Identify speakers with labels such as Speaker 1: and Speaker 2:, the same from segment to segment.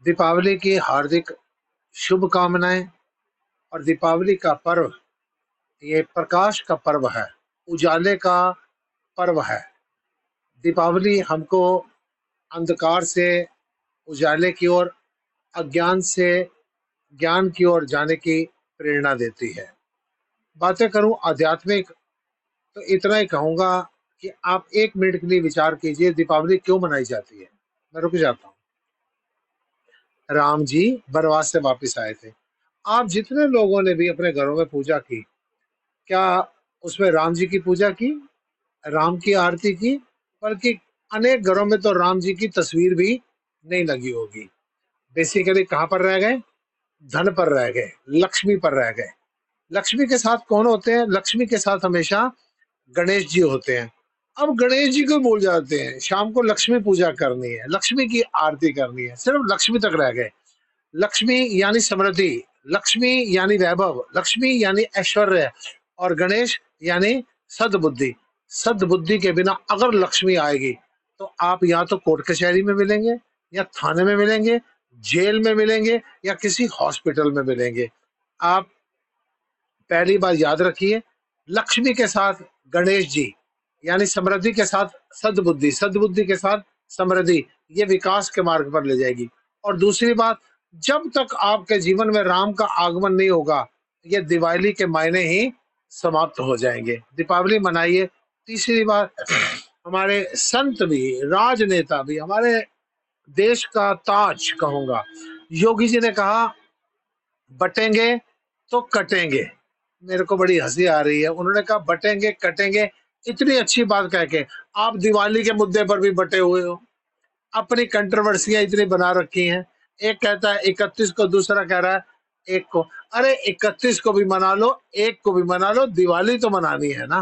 Speaker 1: दीपावली की हार्दिक शुभकामनाएं। और दीपावली का पर्व ये प्रकाश का पर्व है, उजाले का पर्व है। दीपावली हमको अंधकार से उजाले की ओर, अज्ञान से ज्ञान की ओर जाने की प्रेरणा देती है। बातें करूं आध्यात्मिक तो इतना ही कहूंगा कि आप 1 मिनट के लिए विचार कीजिए, दीपावली क्यों मनाई जाती है। मैं रुक जाता हूँ। राम जी वनवास से वापस आए थे। आप जितने लोगों ने भी अपने घरों में पूजा की, क्या उसमें राम जी की पूजा की, राम की आरती की? बल्कि अनेक घरों में तो राम जी की तस्वीर भी नहीं लगी होगी। बेसिकली कहाँ पर रह गए? धन पर रह गए, लक्ष्मी पर रह गए। लक्ष्मी के साथ कौन होते हैं? लक्ष्मी के साथ हमेशा गणेश जी होते हैं। अब गणेश जी को भूल जाते हैं, शाम को लक्ष्मी पूजा करनी है, लक्ष्मी की आरती करनी है, सिर्फ लक्ष्मी तक रह गए। लक्ष्मी यानी समृद्धि, लक्ष्मी यानी वैभव, लक्ष्मी यानी ऐश्वर्य, और गणेश यानी सद्बुद्धि। सद्बुद्धि के बिना अगर लक्ष्मी आएगी तो आप या तो कोर्ट कचहरी में मिलेंगे, या थाने में मिलेंगे, जेल में मिलेंगे, या किसी हॉस्पिटल में मिलेंगे। आप पहली बार याद रखिए, लक्ष्मी के साथ गणेश जी, यानी समृद्धि के साथ सद्बुद्धि, सद्बुद्धि के साथ समृद्धि, ये विकास के मार्ग पर ले जाएगी। और दूसरी बात, जब तक आपके जीवन में राम का आगमन नहीं होगा, ये दिवाली के मायने ही समाप्त हो जाएंगे। दीपावली मनाइए। तीसरी बात, हमारे संत भी, राजनेता भी, हमारे देश का ताज कहूंगा, योगी जी ने कहा बटेंगे तो कटेंगे। मेरे को बड़ी हंसी आ रही है, उन्होंने कहा बटेंगे कटेंगे, इतनी अच्छी बात कह के आप दिवाली के मुद्दे पर भी बटे हुए हो। अपनी कंट्रोवर्सियां इतनी बना रखी हैं। एक कहता है 31 को, दूसरा कह रहा है 1 को। अरे 31 को भी मना लो, 1 को भी मना लो, दिवाली तो मनानी है ना।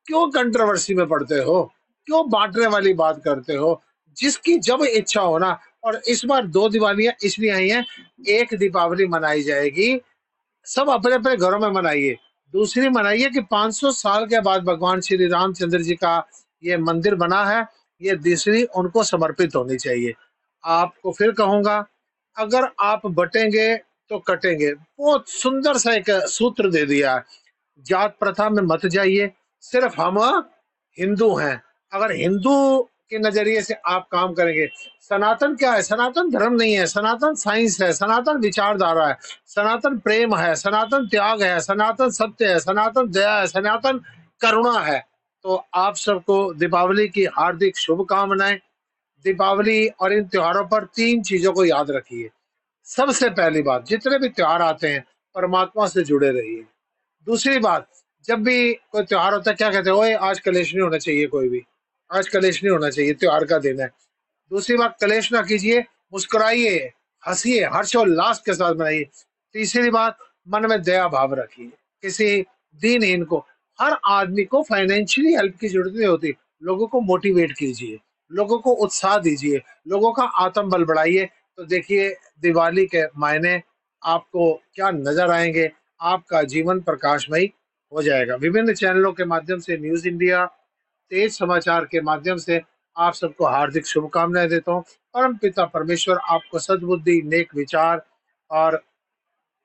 Speaker 1: क्यों कंट्रोवर्सी में पड़ते हो? क्यों बांटने वाली बात करते हो? जिसकी जब इच्छा हो ना। और इस बार 2 दिवालियां इसलिए आई हैं, एक दीपावली मनाई जाएगी, सब अपने अपने घरों में मनाइए। दूसरी मनाइए कि 500 साल के बाद भगवान श्री रामचंद्र जी का ये मंदिर बना है, ये दूसरी उनको समर्पित होनी चाहिए। आपको फिर कहूंगा, अगर आप बटेंगे तो कटेंगे, बहुत सुंदर सा एक सूत्र दे दिया है। जात प्रथा में मत जाइए, सिर्फ हम हिंदू हैं। अगर हिंदू के नजरिए से आप काम करेंगे, सनातन क्या है? सनातन धर्म नहीं है, सनातन साइंस है, सनातन विचारधारा है, सनातन प्रेम है, सनातन त्याग है, सनातन सत्य है, सनातन दया है, सनातन करुणा है। तो आप सबको दीपावली की हार्दिक शुभकामनाएं। दीपावली और इन त्योहारों पर 3 चीजों को याद रखिए। सबसे पहली बात, जितने भी त्योहार आते हैं, परमात्मा से जुड़े रहिए। दूसरी बात, जब भी कोई त्योहार होता है क्या कहते हैं? ओए आज कलेश नहीं होना चाहिए, कोई भी आज कलेश नहीं होना चाहिए, त्योहार का दिन है। दूसरी बात, कलेश ना कीजिए, मुस्कुराइए, हंसिए, हर्षोल्लास के साथ मनाइए। तीसरी बात, मन में दया भाव रखिए, किसी दीनहीन को, हर आदमी को फाइनेंशियली हेल्प की जरूरत नहीं होती। लोगों को मोटिवेट कीजिए, लोगों को उत्साह दीजिए, लोगों का आत्मबल बढ़ाइए। तो देखिए दिवाली के मायने आपको क्या नजर आएंगे, आपका जीवन प्रकाशमयी हो जाएगा। विभिन्न चैनलों के माध्यम से, न्यूज इंडिया, तेज समाचार के माध्यम से आप सबको हार्दिक शुभकामनाएं देता हूँ। परम पिता परमेश्वर आपको सद्बुद्धि, नेक विचार और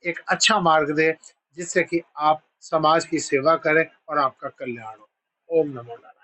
Speaker 1: एक अच्छा मार्ग दे, जिससे कि आप समाज की सेवा करें और आपका कल्याण हो। ओम नमो नारायण।